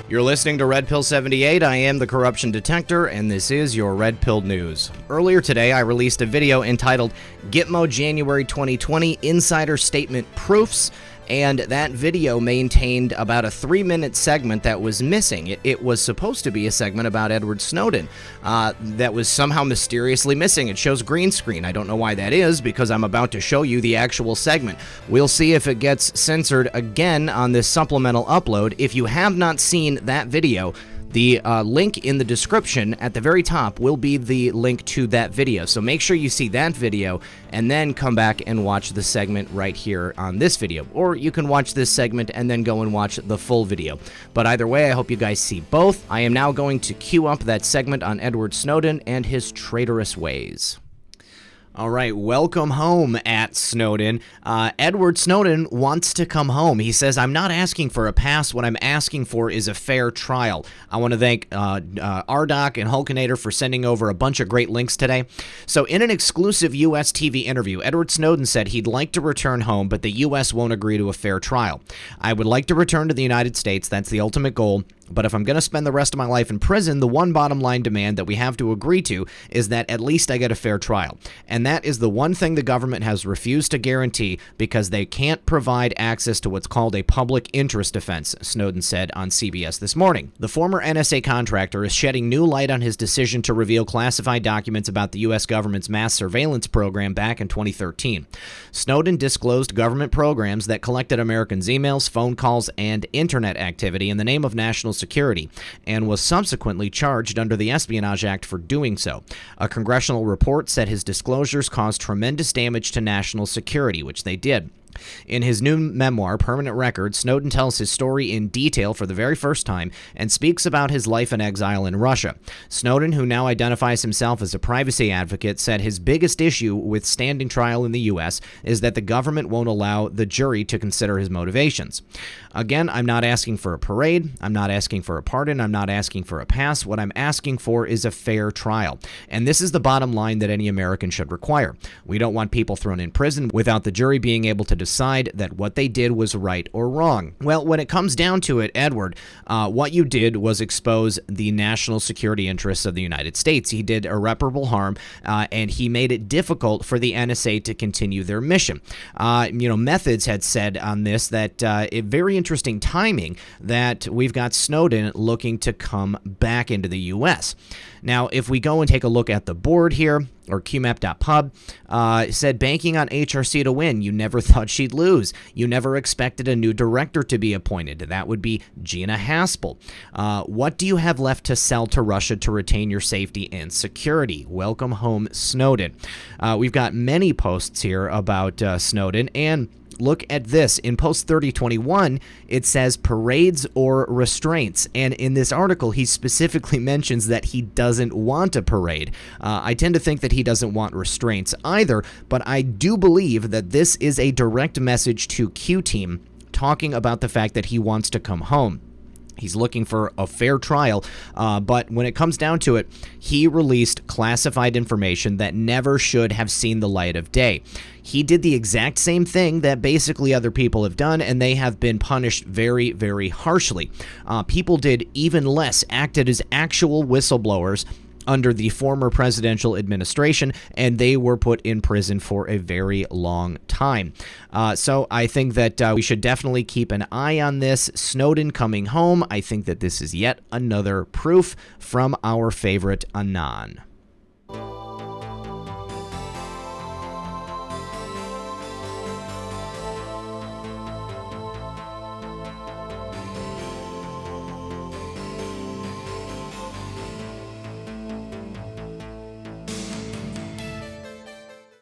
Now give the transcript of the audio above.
You're listening to Red Pill 78. I am the Corruption Detector, and this is your Red Pill News. Earlier today, I released a video entitled GITMO January 2020 Insider Statement Proofs, and that video maintained about a 3-minute segment that was missing. It was supposed to be a segment about Edward Snowden that was somehow mysteriously missing. It shows green screen. I don't know why that is, because I'm about to show you the actual segment. We'll see if it gets censored again on this supplemental upload. If you have not seen that video, the link in the description at the very top will be the link to that video. So make sure you see that video and then come back and watch the segment right here on this video. Or you can watch this segment and then go and watch the full video. But either way, I hope you guys see both. I am now going to queue up that segment on Edward Snowden and his traitorous ways. All right, welcome home at Snowden. Edward Snowden wants to come home. He says, I'm not asking for a pass. What I'm asking for is a fair trial. I want to thank Ardoc and Hulkinator for sending over a bunch of great links today. So in an exclusive U.S. TV interview, Edward Snowden said he'd like to return home, but the U.S. won't agree to a fair trial. I would like to return to the United States. That's the ultimate goal. But if I'm going to spend the rest of my life in prison, the one bottom line demand that we have to agree to is that at least I get a fair trial. And that is the one thing the government has refused to guarantee because they can't provide access to what's called a public interest defense, Snowden said on CBS this morning. The former NSA contractor is shedding new light on his decision to reveal classified documents about the U.S. government's mass surveillance program back in 2013. Snowden disclosed government programs that collected Americans' emails, phone calls, and internet activity in the name of national security, and was subsequently charged under the Espionage Act for doing so. A congressional report said his disclosures caused tremendous damage to national security, which they did. In his new memoir, Permanent Record, Snowden tells his story in detail for the very first time and speaks about his life in exile in Russia. Snowden, who now identifies himself as a privacy advocate, said his biggest issue with standing trial in the U.S. is that the government won't allow the jury to consider his motivations. Again, I'm not asking for a parade. I'm not asking for a pardon. I'm not asking for a pass. What I'm asking for is a fair trial. And this is the bottom line that any American should require. We don't want people thrown in prison without the jury being able to decide that what they did was right or wrong. Well, when it comes down to it, Edward, what you did was expose the national security interests of the United States. He did irreparable harm, and he made it difficult for the NSA to continue their mission. Methods had said on this that very interesting timing that we've got Snowden looking to come back into the U.S. Now, if we go and take a look at the board here, or qmap.pub, said banking on HRC to win. You never thought she'd lose. You never expected a new director to be appointed. That would be Gina Haspel. What do you have left to sell to Russia to retain your safety and security? Welcome home, Snowden. We've got many posts here about Snowden, and look at this. In post 3021, it says parades or restraints. And in this article, he specifically mentions that he doesn't want a parade. I tend to think that he doesn't want restraints either, but I do believe that this is a direct message to Q Team talking about the fact that he wants to come home. He's looking for a fair trial, but when it comes down to it, he released classified information that never should have seen the light of day. He did the exact same thing that basically other people have done, and they have been punished very, very harshly. People did even less, acted as actual whistleblowers under the former presidential administration, and they were put in prison for a very long time. So I think that we should definitely keep an eye on this. Snowden coming home, I think that this is yet another proof from our favorite Anon.